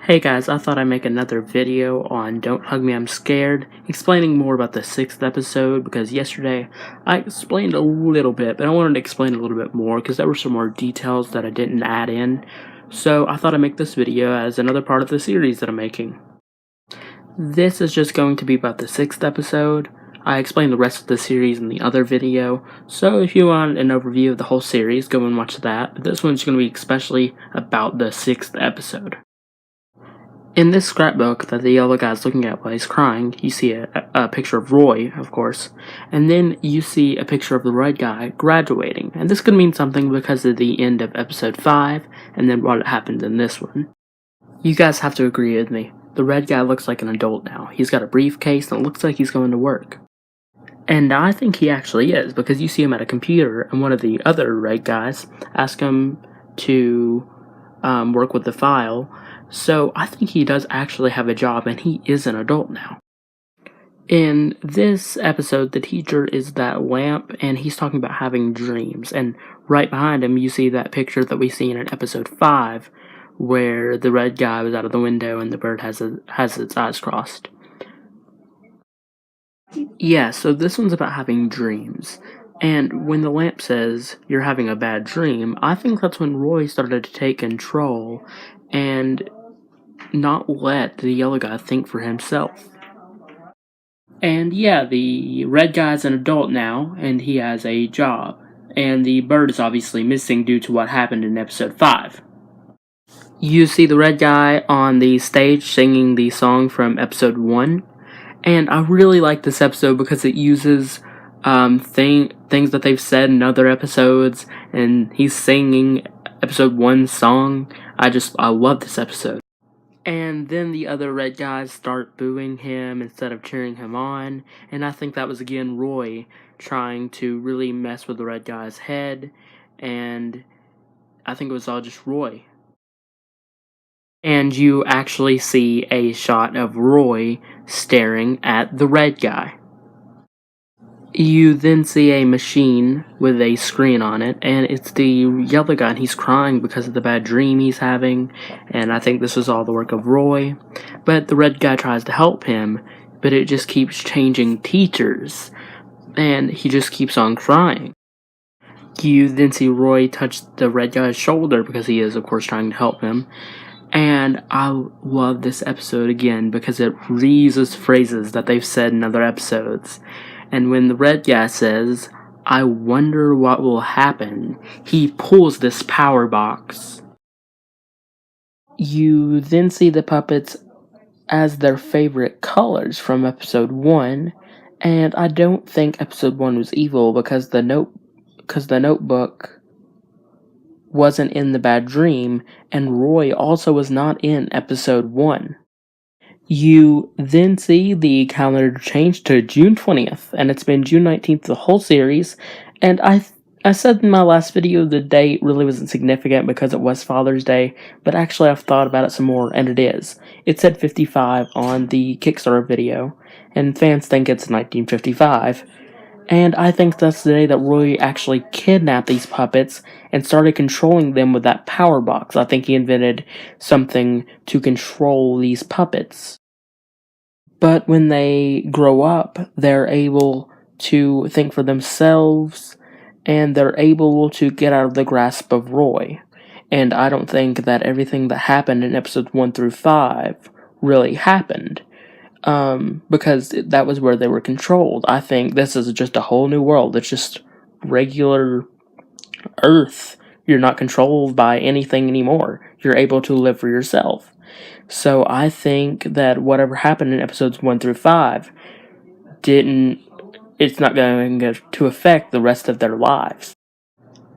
Hey guys, I thought I'd make another video on Don't Hug Me, I'm Scared, explaining more about the 6th episode, because yesterday I explained a little bit, but I wanted to explain a little bit more, because there were some more details that I didn't add in, so I thought I'd make this video as another part of the series that I'm making. This is just going to be about the 6th episode. I explained the rest of the series in the other video, so if you want an overview of the whole series, go and watch that, but this one's going to be especially about the 6th episode. In this scrapbook that the yellow guy's looking at while he's crying, you see a picture of Roy, of course, and then you see a picture of the red guy graduating, and this could mean something because of the end of episode 5, and then what happens in this one. You guys have to agree with me. The red guy looks like an adult now. He's got a briefcase and it looks like he's going to work. And I think he actually is, because you see him at a computer, and one of the other red guys asks him to work with the file. So I think he does actually have a job, and he is an adult now. In this episode, the teacher is that lamp, and he's talking about having dreams. And right behind him, you see that picture that we see in episode 5, where the red guy was out of the window and the bird has its eyes crossed. Yeah, so this one's about having dreams. And when the lamp says, "You're having a bad dream," I think that's when Roy started to take control and not let the yellow guy think for himself. And yeah, the red guy's an adult now, and he has a job. And the bird is obviously missing due to what happened in episode 5. You see the red guy on the stage singing the song from episode 1. And I really like this episode because it uses things that they've said in other episodes, and he's singing episode 1's song. I love this episode. And then the other red guys start booing him instead of cheering him on, and I think that was again Roy trying to really mess with the red guy's head, and I think it was all just Roy. And you actually see a shot of Roy staring at the red guy. You then see a machine with a screen on it, and it's the yellow guy, and he's crying because of the bad dream he's having, and I think this was all the work of Roy. But the red guy tries to help him, but it just keeps changing teachers, and he just keeps on crying. You then see Roy touch the red guy's shoulder because he is, of course, trying to help him. And I love this episode again because it reuses phrases that they've said in other episodes. And when the red guy says, "I wonder what will happen," he pulls this power box. You then see the puppets as their favorite colors from episode 1, and I don't think episode 1 was evil because the notebook wasn't in the bad dream, and Roy also was not in episode 1. You then see the calendar change to June 20th, and it's been June 19th the whole series, and I said in my last video the date really wasn't significant because it was Father's Day, but actually I've thought about it some more, and it is. It said 55 on the Kickstarter video, and fans think it's 1955. And I think that's the day that Roy actually kidnapped these puppets and started controlling them with that power box. I think he invented something to control these puppets. But when they grow up, they're able to think for themselves, and they're able to get out of the grasp of Roy. And I don't think that everything that happened in episodes 1 through 5 really happened. Because that was where they were controlled. I think this is just a whole new world. It's just regular Earth. You're not controlled by anything anymore. You're able to live for yourself. So I think that whatever happened in episodes 1 through 5 it's not going to affect the rest of their lives.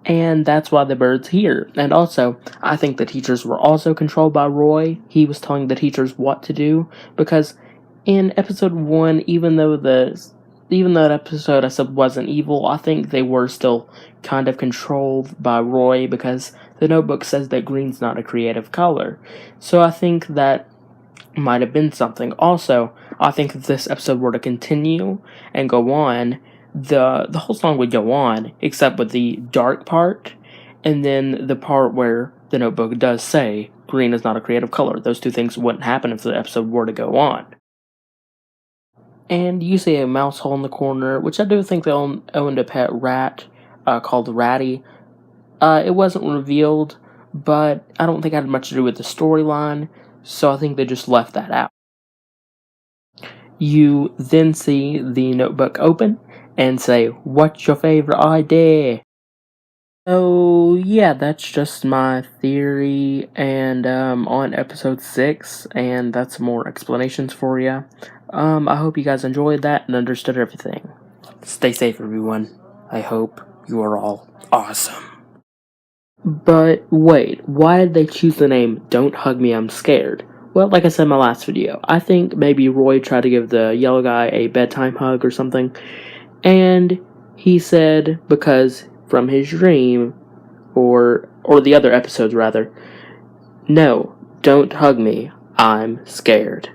And that's why the bird's here. And also, I think the teachers were also controlled by Roy. He was telling the teachers what to do, because in episode 1, even though that episode I said wasn't evil, I think they were still kind of controlled by Roy because the notebook says that green's not a creative color. So I think that might have been something. Also, I think if this episode were to continue and go on, the whole song would go on, except with the dark part, and then the part where the notebook does say, green is not a creative color. Those two things wouldn't happen if the episode were to go on. And you see a mouse hole in the corner, which I do think they owned a pet rat called Ratty. It wasn't revealed, but I don't think it had much to do with the storyline, so I think they just left that out. You then see the notebook open and say, "What's your favorite idea?" So yeah, that's just my theory and on episode 6, and that's more explanations for you. I hope you guys enjoyed that and understood everything. Stay safe, everyone. I hope you are all awesome. But wait, why did they choose the name Don't Hug Me, I'm Scared? Well, like I said in my last video, I think maybe Roy tried to give the yellow guy a bedtime hug or something, and he said because from his dream, or the other episodes rather, no, don't hug me, I'm scared.